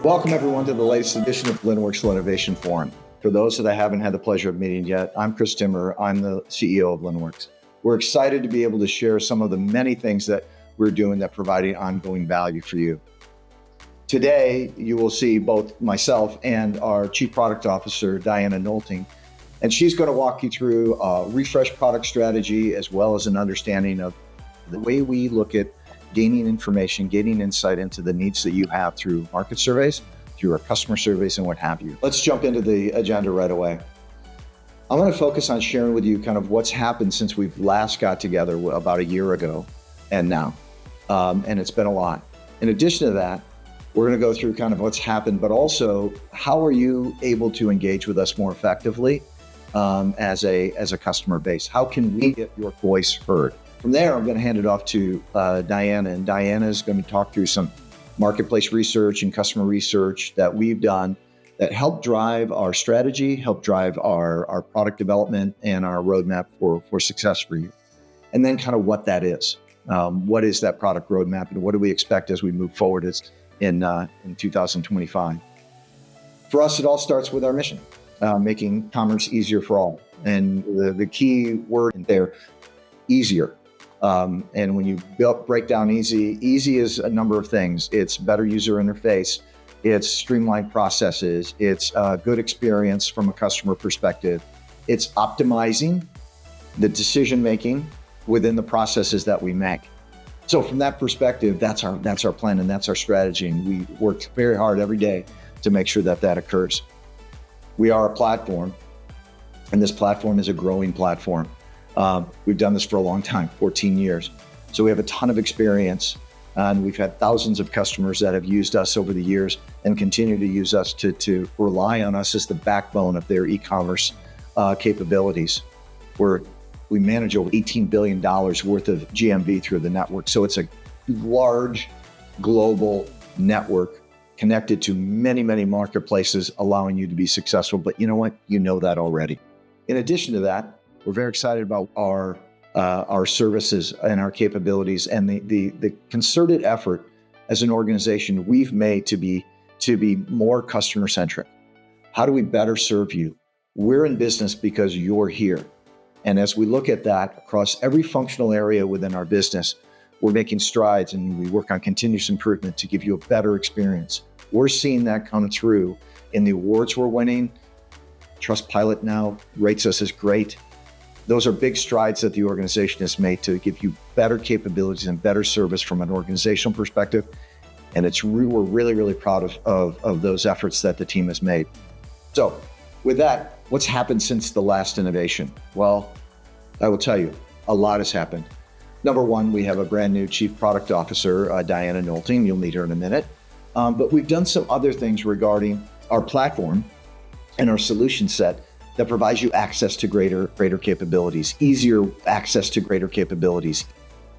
Welcome everyone to the latest edition of Linnworks Linnovation Forum. For those that I haven't had the pleasure of meeting yet, I'm Chris Timmer. I'm the CEO of Linnworks. We're excited to be able to share some of the many things that we're doing that providing ongoing value for you. Today, you will see both myself and our Chief Product Officer, Diana Nolting, and she's going to walk you through a refresh product strategy as well as an understanding of the way we look at gaining information, gaining insight into the needs that you have through market surveys, through our customer surveys, and what have you. Let's jump into the agenda right away. I'm going to focus on sharing with you kind of what's happened since we've last got together about a year ago and now. And it's been a lot. In addition to that, we're going to go through kind of what's happened, but also how are you able to engage with us more effectively as a customer base? How can we get your voice heard? From there, I'm going to hand it off to Diana, and Diana is going to talk through some marketplace research and customer research that we've done that help drive our strategy, help drive our product development and our roadmap for success for you. And then kind of what that is. What is that product roadmap and what do we expect as we move forward in 2025? For us, it all starts with our mission, making commerce easier for all. And the key word in there, easier. And when you break down easy is a number of things. It's better user interface. It's streamlined processes. It's a good experience from a customer perspective. It's optimizing the decision-making within the processes that we make. So from that perspective, that's our plan and that's our strategy. And we work very hard every day to make sure that occurs. We are a platform, and this platform is a growing platform. We've done this for a long time, 14 years. So we have a ton of experience, and we've had thousands of customers that have used us over the years and continue to use us to rely on us as the backbone of their e-commerce capabilities. We manage over $18 billion worth of GMV through the network. So it's a large global network connected to many, many marketplaces, allowing you to be successful. But you know what? You know that already. In addition to that, we're very excited about our services and our capabilities and the concerted effort as an organization we've made to be more customer centric. How do we better serve you? We're in business because you're here. And as we look at that across every functional area within our business, we're making strides and we work on continuous improvement to give you a better experience. We're seeing that come through in the awards we're winning. Trustpilot now rates us as great. Those are big strides that the organization has made to give you better capabilities and better service from an organizational perspective. And we're really, really proud of those efforts that the team has made. So with that, what's happened since the last innovation? Well, I will tell you, a lot has happened. Number one, we have a brand new Chief Product Officer, Diana Nolting. You'll meet her in a minute. But we've done some other things regarding our platform and our solution set that provides you access to greater capabilities, easier access to greater capabilities.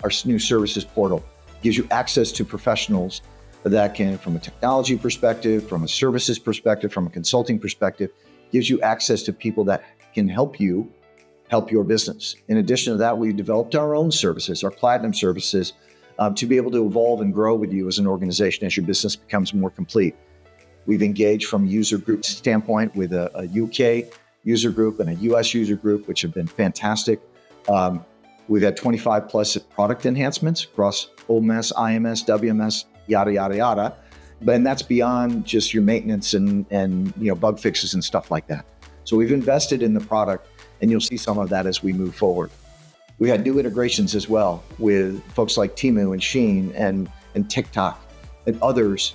Our new services portal gives you access to professionals that can, from a technology perspective, from a services perspective, from a consulting perspective, gives you access to people that can help you help your business. In addition to that, we've developed our own services, our platinum services, to be able to evolve and grow with you as an organization as your business becomes more complete. We've engaged from a user group standpoint with a UK user group and a US user group, which have been fantastic. We've had 25 plus product enhancements across OMS, IMS, WMS, yada, yada, yada. And that's beyond just your maintenance and bug fixes and stuff like that. So we've invested in the product, and you'll see some of that as we move forward. We had new integrations as well with folks like Temu and Shein and TikTok and others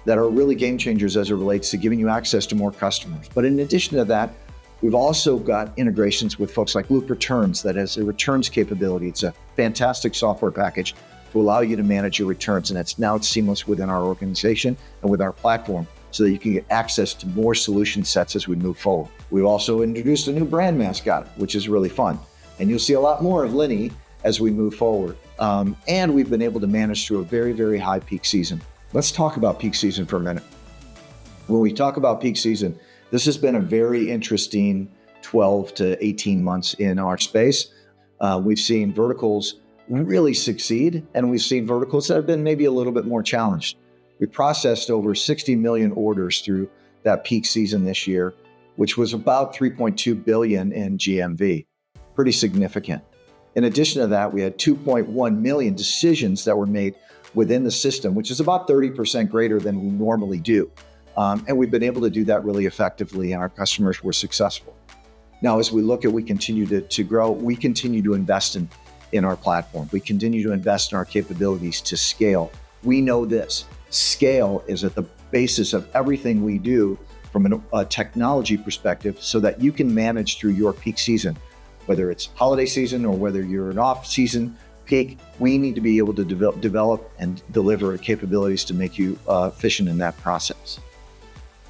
that are really game changers as it relates to giving you access to more customers. But in addition to that, we've also got integrations with folks like Loop Returns that has a returns capability. It's a fantastic software package to allow you to manage your returns. And it's seamless within our organization and with our platform so that you can get access to more solution sets as we move forward. We've also introduced a new brand mascot, which is really fun. And you'll see a lot more of Linny as we move forward. And we've been able to manage through a very, very high peak season. Let's talk about peak season for a minute. When we talk about peak season, this has been a very interesting 12 to 18 months in our space. We've seen verticals really succeed, and we've seen verticals that have been maybe a little bit more challenged. We processed over 60 million orders through that peak season this year, which was about 3.2 billion in GMV. Pretty significant. In addition to that, we had 2.1 million decisions that were made within the system, which is about 30% greater than we normally do. And we've been able to do that really effectively, and our customers were successful. Now, as we look at, we continue to grow, we continue to invest in our platform. We continue to invest in our capabilities to scale. We know this, scale is at the basis of everything we do from a technology perspective so that you can manage through your peak season, whether it's holiday season or whether you're an off-season peak. We need to be able to develop and deliver capabilities to make you efficient in that process.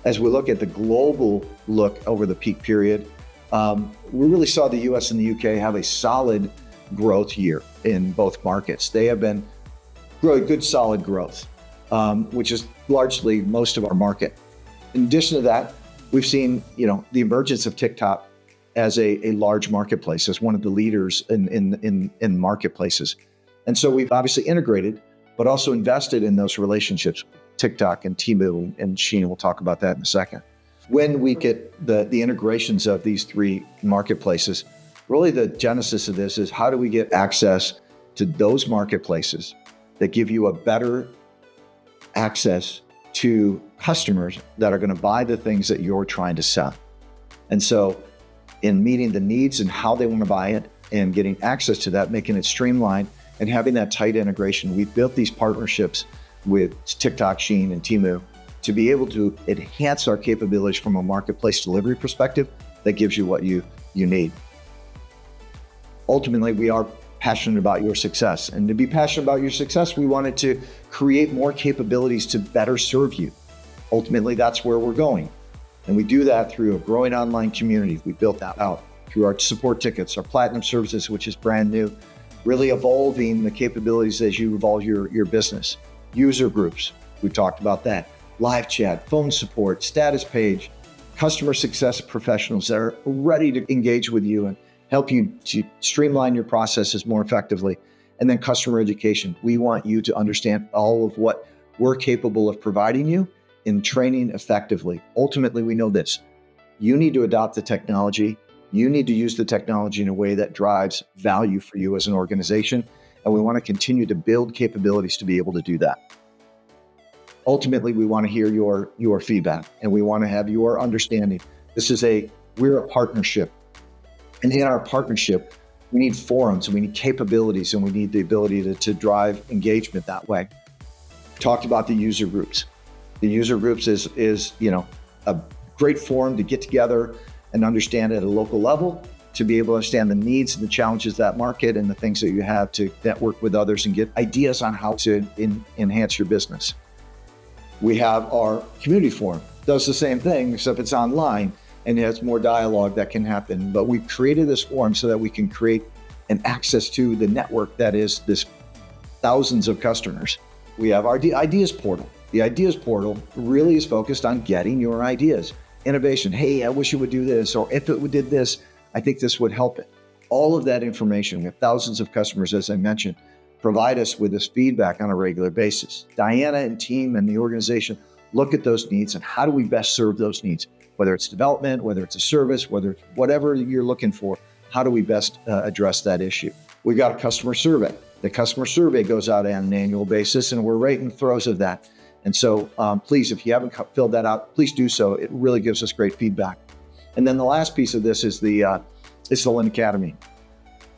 As we look at the global look over the peak period, we really saw the US and the UK have a solid growth year in both markets. They have been growing good, solid growth, which is largely most of our market. In addition to that, we've seen, the emergence of TikTok as a large marketplace, as one of the leaders in marketplaces. And so we've obviously integrated, but also invested in those relationships, TikTok and Temu and Shein. We'll talk about that in a second. When we get the integrations of these three marketplaces, really the genesis of this is how do we get access to those marketplaces that give you a better access to customers that are going to buy the things that you're trying to sell. And so in meeting the needs and how they want to buy it and getting access to that, making it streamlined and having that tight integration, we've built these partnerships with TikTok, Shein, and Temu to be able to enhance our capabilities from a marketplace delivery perspective that gives you what you need. Ultimately, we are passionate about your success. And to be passionate about your success, we wanted to create more capabilities to better serve you. Ultimately, that's where we're going. And we do that through a growing online community. We built that out through our support tickets, our platinum services, which is brand new, really evolving the capabilities as you evolve your business. User groups, we talked about that. Live chat, phone support, status page, customer success professionals that are ready to engage with you and help you to streamline your processes more effectively. And then customer education. We want you to understand all of what we're capable of providing you in training effectively. Ultimately, we know this. You need to adopt the technology. You need to use the technology in a way that drives value for you as an organization. And we want to continue to build capabilities to be able to do that. Ultimately, we want to hear your feedback and we want to have your understanding. We're a partnership. And in our partnership, we need forums and we need capabilities and we need the ability to drive engagement that way. Talked about the user groups. The user groups is a great forum to get together and understand at a local level, to be able to understand the needs and the challenges of that market and the things that you have to network with others and get ideas on how to enhance your business. We have our community forum, does the same thing, except it's online and it has more dialogue that can happen. But we've created this forum so that we can create an access to the network that is this thousands of customers. We have our ideas portal. The ideas portal really is focused on getting your ideas. Innovation, hey, I wish it would do this, or if it did this, I think this would help it. All of that information, we have thousands of customers, as I mentioned, provide us with this feedback on a regular basis. Diana and team and the organization look at those needs and how do we best serve those needs, whether it's development, whether it's a service, whether it's whatever you're looking for, how do we best address that issue? We got a customer survey. The customer survey goes out on an annual basis and we're right in the throes of that. And so please, if you haven't filled that out, please do so. It really gives us great feedback. And then the last piece of this is the Lynn Academy.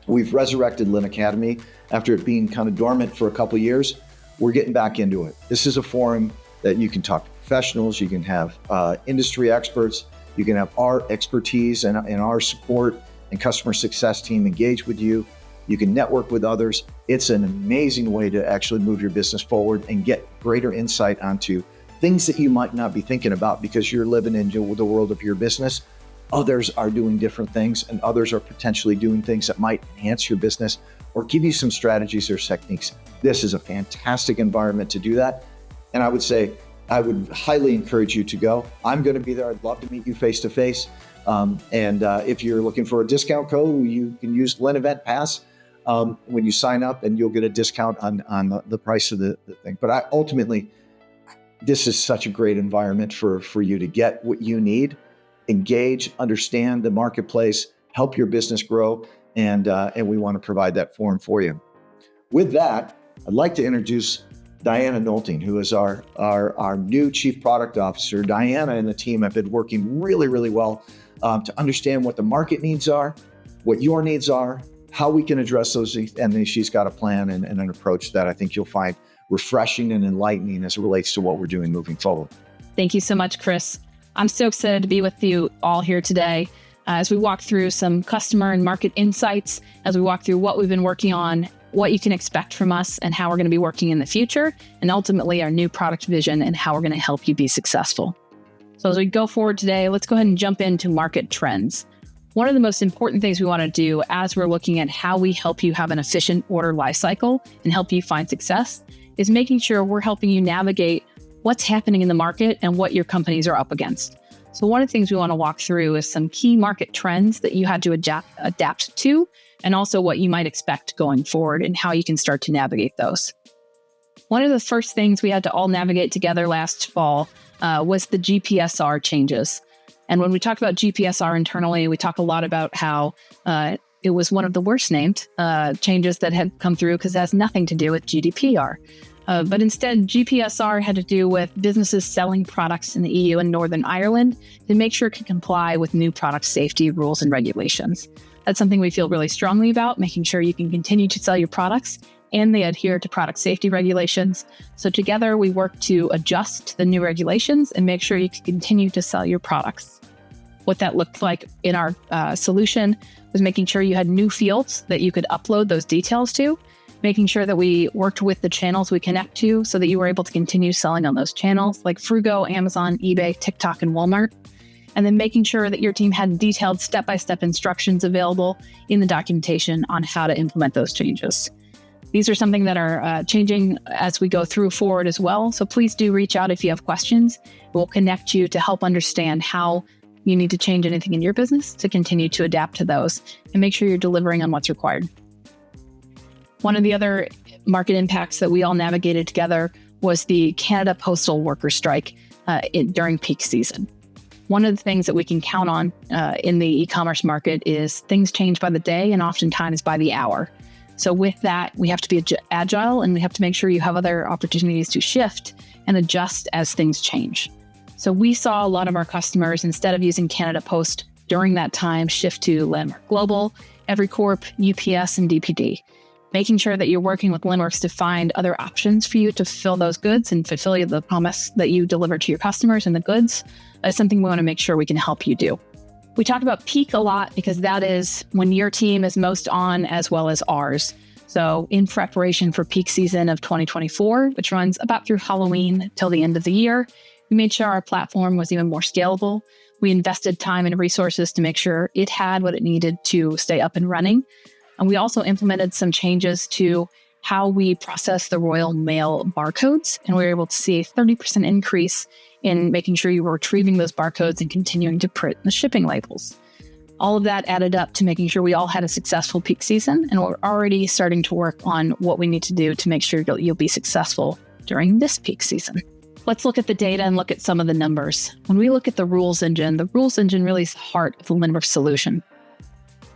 We've resurrected Lynn Academy after it being kind of dormant for a couple of years. We're getting back into it. This is a forum that you can talk to professionals, you can have industry experts, you can have our expertise and our support and customer success team engage with you. You can network with others. It's an amazing way to actually move your business forward and get greater insight onto things that you might not be thinking about because you're living in the world of your business. Others are doing different things and others are potentially doing things that might enhance your business or give you some strategies or techniques. This is a fantastic environment to do that. And I would say, I would highly encourage you to go. I'm going to be there. I'd love to meet you face to face. And if you're looking for a discount code, you can use Lynn Event Pass when you sign up and you'll get a discount on the price of the thing. But ultimately, this is such a great environment for you to get what you need, engage, understand the marketplace, help your business grow, and we want to provide that forum for you. With that, I'd like to introduce Diana Nolting, who is our new Chief Product Officer. Diana and the team have been working really, really well to understand what the market needs are, what your needs are, how we can address those, and then she's got a plan and an approach that I think you'll find refreshing and enlightening as it relates to what we're doing moving forward. Thank you so much, Chris. I'm so excited to be with you all here today as we walk through some customer and market insights, as we walk through what we've been working on, what you can expect from us, and how we're going to be working in the future, and ultimately our new product vision and how we're going to help you be successful. So as we go forward today, let's go ahead and jump into market trends. One of the most important things we want to do as we're looking at how we help you have an efficient order lifecycle and help you find success is making sure we're helping you navigate what's happening in the market and what your companies are up against. So one of the things we want to walk through is some key market trends that you had to adapt to, and also what you might expect going forward and how you can start to navigate those. One of the first things we had to all navigate together last fall was the GPSR changes. And when we talk about GPSR internally, we talk a lot about how it was one of the worst named changes that had come through because it has nothing to do with GDPR. But instead, GPSR had to do with businesses selling products in the EU and Northern Ireland to make sure it could comply with new product safety rules and regulations. That's something we feel really strongly about, making sure you can continue to sell your products and they adhere to product safety regulations. So together we work to adjust the new regulations and make sure you can continue to sell your products. What that looked like in our solution was making sure you had new fields that you could upload those details to, making sure that we worked with the channels we connect to so that you were able to continue selling on those channels like Frugo, Amazon, eBay, TikTok, and Walmart. And then making sure that your team had detailed step-by-step instructions available in the documentation on how to implement those changes. These are something that are changing as we go through forward as well. So please do reach out if you have questions. We'll connect you to help understand how you need to change anything in your business to continue to adapt to those and make sure you're delivering on what's required. One of the other market impacts that we all navigated together was the Canada Postal Workers strike during peak season. One of the things that we can count on in the e-commerce market is things change by the day and oftentimes by the hour. So with that, we have to be agile and we have to make sure you have other opportunities to shift and adjust as things change. So we saw a lot of our customers, instead of using Canada Post during that time, shift to Landmark Global, EveryCorp, UPS, and DPD. Making sure that you're working with Linnworks to find other options for you to fulfill those goods and fulfill the promise that you deliver to your customers and the goods is something we want to make sure we can help you do. We talk about peak a lot because that is when your team is most on as well as ours. So in preparation for peak season of 2024, which runs about through Halloween till the end of the year, we made sure our platform was even more scalable. We invested time and resources to make sure it had what it needed to stay up and running. And we also implemented some changes to how we process the Royal Mail barcodes. And we were able to see a 30% increase in making sure you were retrieving those barcodes and continuing to print the shipping labels. All of that added up to making sure we all had a successful peak season. And we're already starting to work on what we need to do to make sure you'll be successful during this peak season. Let's look at the data and look at some of the numbers. When we look at the rules engine really is the heart of the Linnworks solution.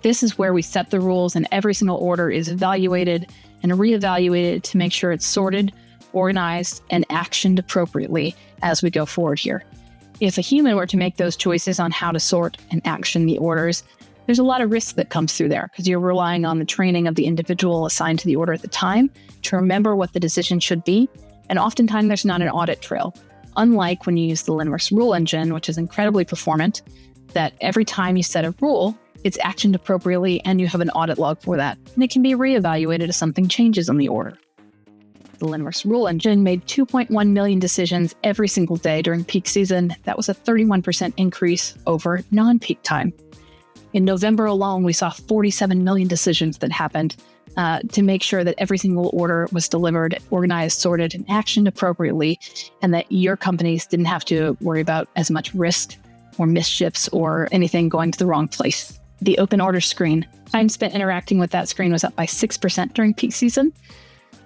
This is where we set the rules and every single order is evaluated and reevaluated to make sure it's sorted, organized, and actioned appropriately as we go forward here. If a human were to make those choices on how to sort and action the orders, there's a lot of risk that comes through there because you're relying on the training of the individual assigned to the order at the time to remember what the decision should be. And oftentimes there's not an audit trail. Unlike when you use the Linnworks rule engine, which is incredibly performant, that every time you set a rule, it's actioned appropriately and you have an audit log for that. And it can be reevaluated if something changes on the order. The Linnworks rule engine made 2.1 million decisions every single day during peak season. That was a 31% increase over non-peak time. In November alone, we saw 47 million decisions that happened to make sure that every single order was delivered, organized, sorted, and actioned appropriately, and that your companies didn't have to worry about as much risk or misships or anything going to the wrong place. The open order screen, time spent interacting with that screen was up by 6% during peak season.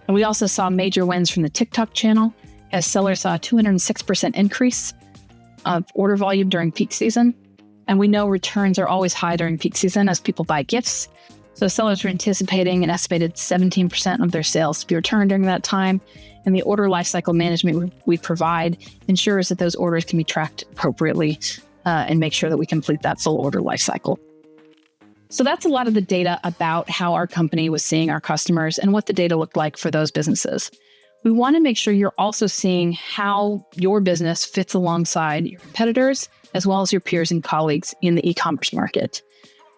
And we also saw major wins from the TikTok channel as sellers saw a 206% increase of order volume during peak season. And we know returns are always high during peak season as people buy gifts. So sellers were anticipating an estimated 17% of their sales to be returned during that time. And the order lifecycle management we provide ensures that those orders can be tracked appropriately and make sure that we complete that full order lifecycle. So that's a lot of the data about how our company was seeing our customers and what the data looked like for those businesses. We want to make sure you're also seeing how your business fits alongside your competitors, as well as your peers and colleagues in the e-commerce market.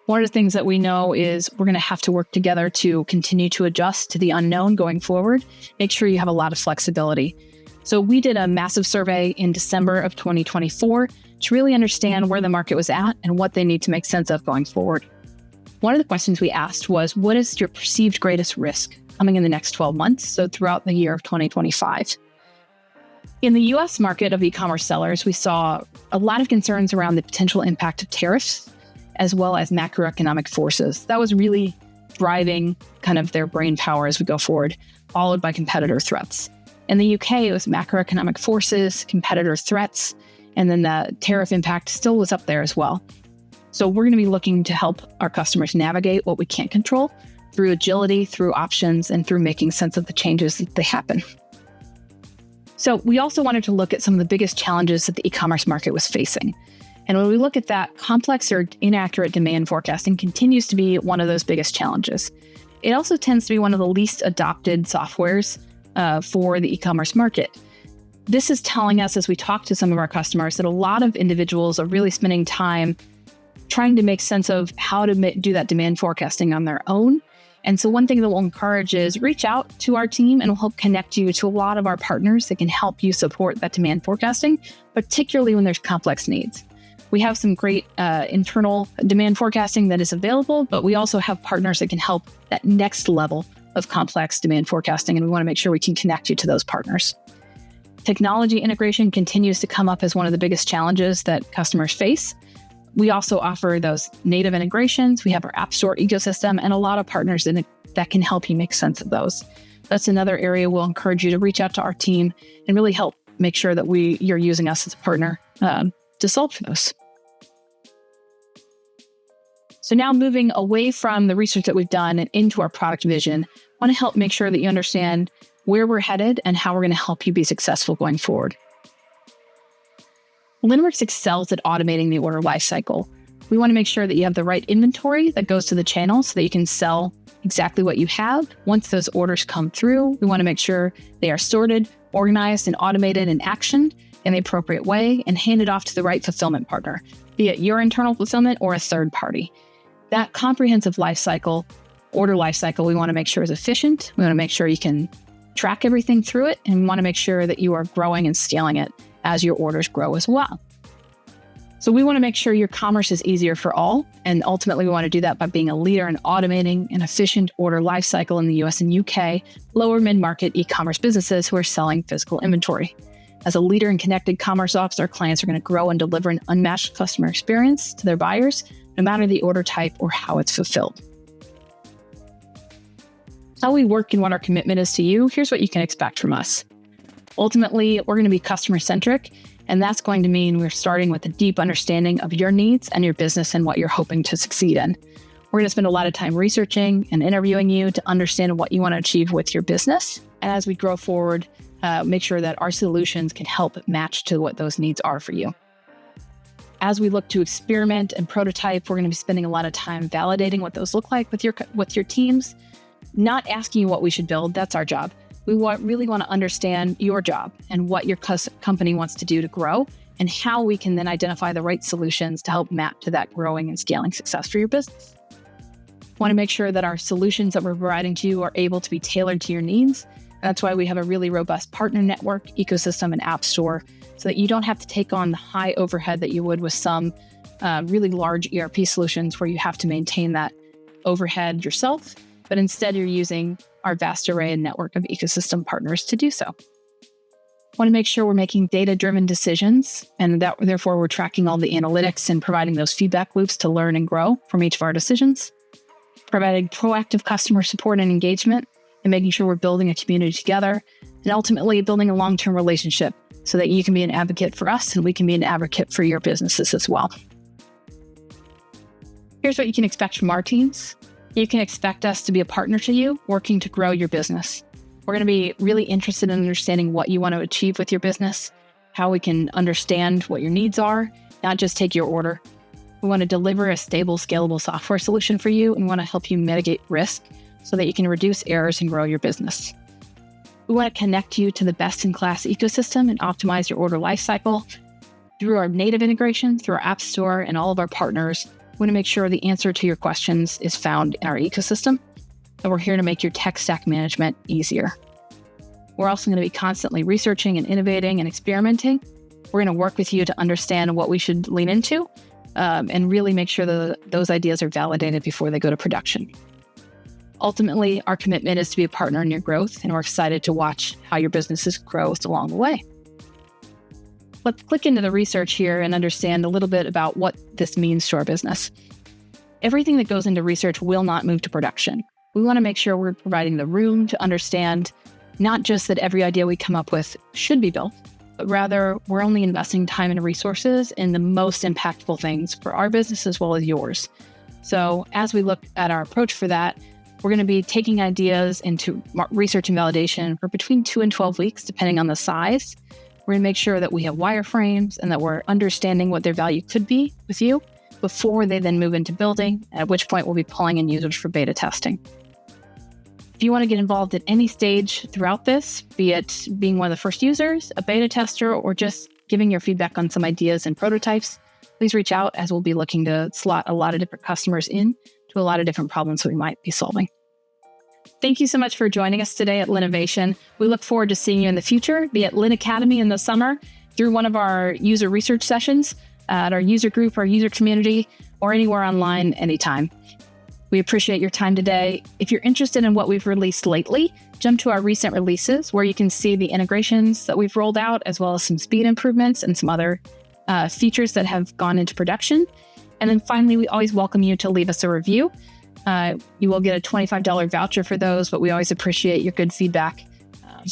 One of the things that we know is we're going to have to work together to continue to adjust to the unknown going forward. Make sure you have a lot of flexibility. So we did a massive survey in December of 2024 to really understand where the market was at and what they need to make sense of going forward. One of the questions we asked was, what is your perceived greatest risk coming in the next 12 months, so throughout the year of 2025? In the US market of e-commerce sellers, we saw a lot of concerns around the potential impact of tariffs, as well as macroeconomic forces. That was really driving kind of their brain power as we go forward, followed by competitor threats. In the UK, it was macroeconomic forces, competitor threats, and then the tariff impact still was up there as well. So we're going to be looking to help our customers navigate what we can't control through agility, through options, and through making sense of the changes that they happen. So we also wanted to look at some of the biggest challenges that the e-commerce market was facing. And when we look at that, complex or inaccurate demand forecasting continues to be one of those biggest challenges. It also tends to be one of the least adopted softwares for the e-commerce market. This is telling us, as we talk to some of our customers, that a lot of individuals are really spending time trying to make sense of how to do that demand forecasting on their own. And so one thing that we'll encourage is reach out to our team and we'll help connect you to a lot of our partners that can help you support that demand forecasting, particularly when there's complex needs. We have some great internal demand forecasting that is available, but we also have partners that can help that next level of complex demand forecasting, and we want to make sure we can connect you to those partners. Technology integration continues to come up as one of the biggest challenges that customers face. We also offer those native integrations. We have our App Store ecosystem and a lot of partners that can help you make sense of those. That's another area we'll encourage you to reach out to our team and really help make sure that you're using us as a partner to solve for those. So now moving away from the research that we've done and into our product vision, I want to help make sure that you understand where we're headed and how we're going to help you be successful going forward. Linnworks excels at automating the order lifecycle. We want to make sure that you have the right inventory that goes to the channel so that you can sell exactly what you have. Once those orders come through, we want to make sure they are sorted, organized, and automated and actioned in the appropriate way and handed off to the right fulfillment partner, be it your internal fulfillment or a third party. That comprehensive order lifecycle, we want to make sure is efficient. We want to make sure you can track everything through it, and we want to make sure that you are growing and scaling it as your orders grow as well. So we want to make sure your commerce is easier for all. And ultimately, we want to do that by being a leader in automating an efficient order lifecycle in the US and UK, lower mid-market e-commerce businesses who are selling physical inventory. As a leader in connected commerce ops, our clients are going to grow and deliver an unmatched customer experience to their buyers, no matter the order type or how it's fulfilled. How we work and what our commitment is to you, here's what you can expect from us. Ultimately, we're going to be customer-centric, and that's going to mean we're starting with a deep understanding of your needs and your business and what you're hoping to succeed in. We're going to spend a lot of time researching and interviewing you to understand what you want to achieve with your business. And as we grow forward, make sure that our solutions can help match to what those needs are for you. As we look to experiment and prototype, we're going to be spending a lot of time validating what those look like with your teams, not asking you what we should build. That's our job. We really want to understand your job and what your company wants to do to grow and how we can then identify the right solutions to help map to that growing and scaling success for your business. Want to make sure that our solutions that we're providing to you are able to be tailored to your needs. That's why we have a really robust partner network, ecosystem, and app store so that you don't have to take on the high overhead that you would with some really large ERP solutions where you have to maintain that overhead yourself, but instead you're using our vast array and network of ecosystem partners to do so. Want to make sure we're making data-driven decisions, and that therefore we're tracking all the analytics and providing those feedback loops to learn and grow from each of our decisions. Providing proactive customer support and engagement, and making sure we're building a community together and ultimately building a long-term relationship so that you can be an advocate for us and we can be an advocate for your businesses as well. Here's what you can expect from our teams. You can expect us to be a partner to you, working to grow your business. We're going to be really interested in understanding what you want to achieve with your business, how we can understand what your needs are, not just take your order. We want to deliver a stable, scalable software solution for you and want to help you mitigate risk so that you can reduce errors and grow your business. We want to connect you to the best-in-class ecosystem and optimize your order lifecycle. Through our native integration, through our app store, and all of our partners, we want to make sure the answer to your questions is found in our ecosystem. And we're here to make your tech stack management easier. We're also going to be constantly researching and innovating and experimenting. We're going to work with you to understand what we should lean into and really make sure that those ideas are validated before they go to production. Ultimately, our commitment is to be a partner in your growth, and we're excited to watch how your businesses grow along the way. Let's click into the research here and understand a little bit about what this means to our business. Everything that goes into research will not move to production. We want to make sure we're providing the room to understand not just that every idea we come up with should be built, but rather we're only investing time and resources in the most impactful things for our business as well as yours. So as we look at our approach for that, we're going to be taking ideas into research and validation for between 2 and 12 weeks, depending on the size. We're going to make sure that we have wireframes and that we're understanding what their value could be with you before they then move into building, at which point we'll be pulling in users for beta testing. If you want to get involved at any stage throughout this, be it being one of the first users, a beta tester, or just giving your feedback on some ideas and prototypes, please reach out as we'll be looking to slot a lot of different customers in to a lot of different problems that we might be solving. Thank you so much for joining us today at Linnovation. We look forward to seeing you in the future, be at Lin Academy in the summer, through one of our user research sessions, at our user group, our user community, or anywhere online anytime. We appreciate your time today. If you're interested in what we've released lately, jump to our recent releases where you can see the integrations that we've rolled out, as well as some speed improvements and some other features that have gone into production. And then finally, we always welcome you to leave us a review. You will get a $25 voucher for those, but we always appreciate your good feedback,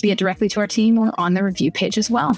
be it directly to our team or on the review page as well.